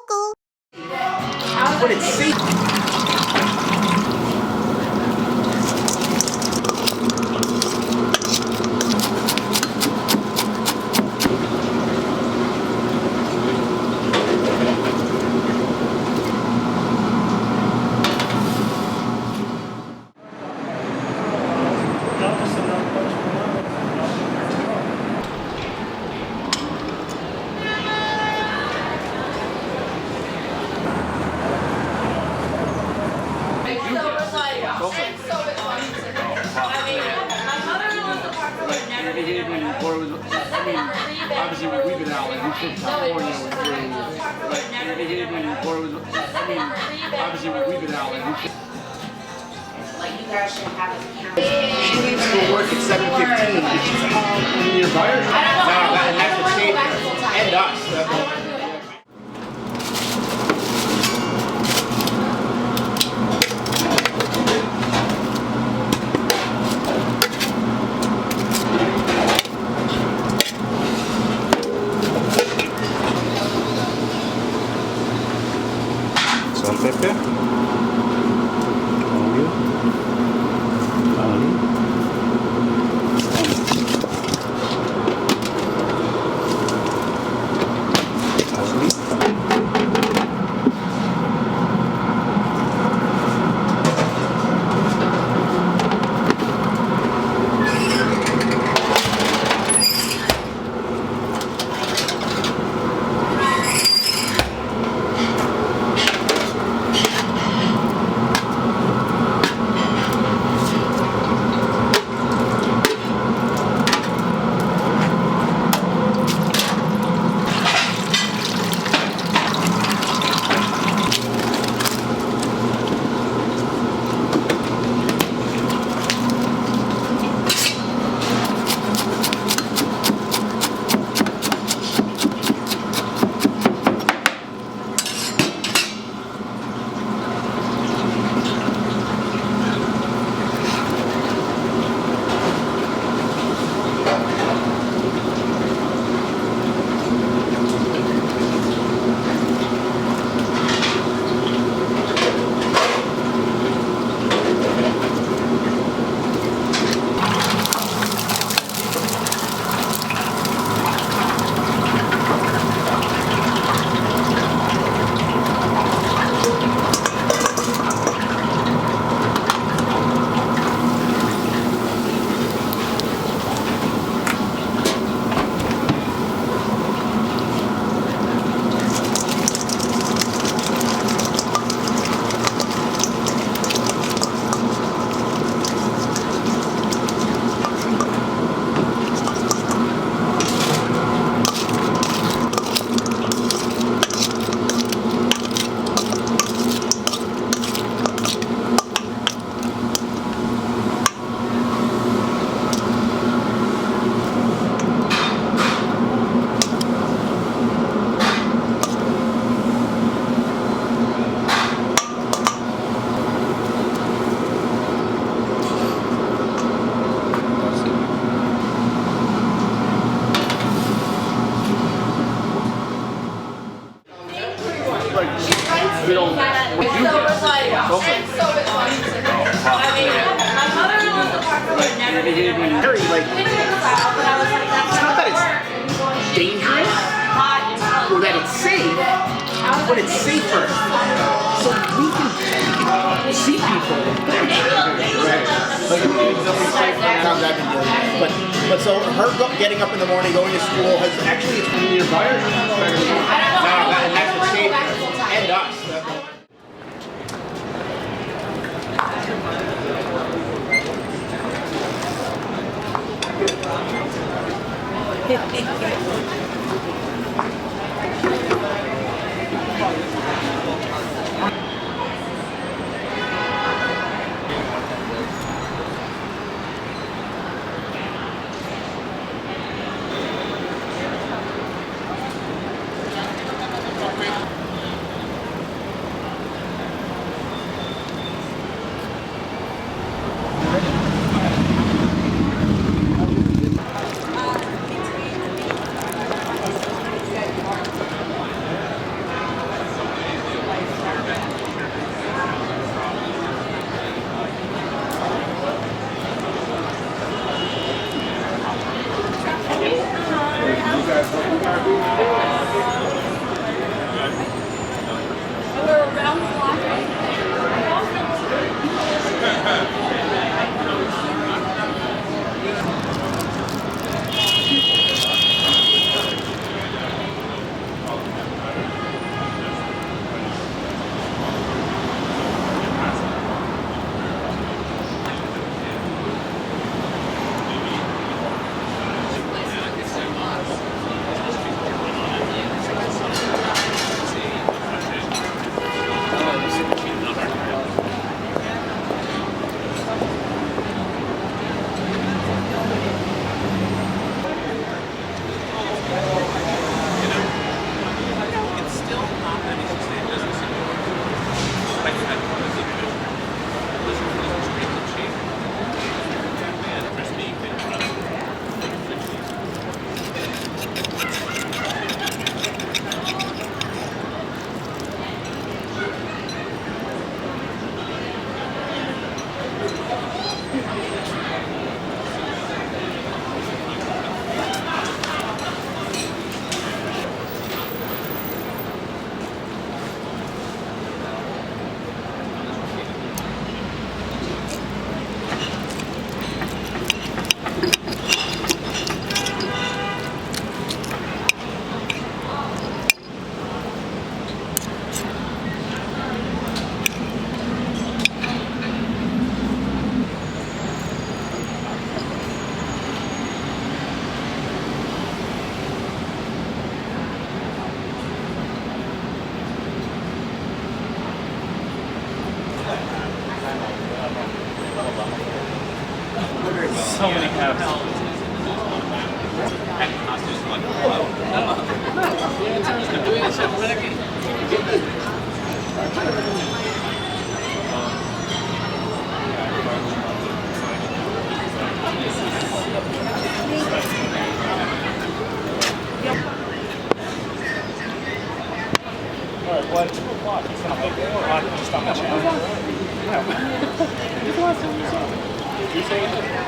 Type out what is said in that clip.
Cuckoo. But it's safe. Obviously, we've been out, like, we from California, obviously, we've been out, like you guys should have a She leaves for work at 7:15. Your buyer? No, that's the same. And us. Sal, Pepe. Olio. Ali. we don't, we do So it was like, so and so it was. I mean, my mother-in-law's apartment would never be Very, like, but I was like, that's it's not that it's dangerous or that it's safe, but it's safer. So we can see people. But so her getting up in the morning, going to school has actually it's your buyer. and that's the same and us. so many cabs. Alright, well, at 2 o'clock, he's gonna hook it. I can just on the channel. You say it?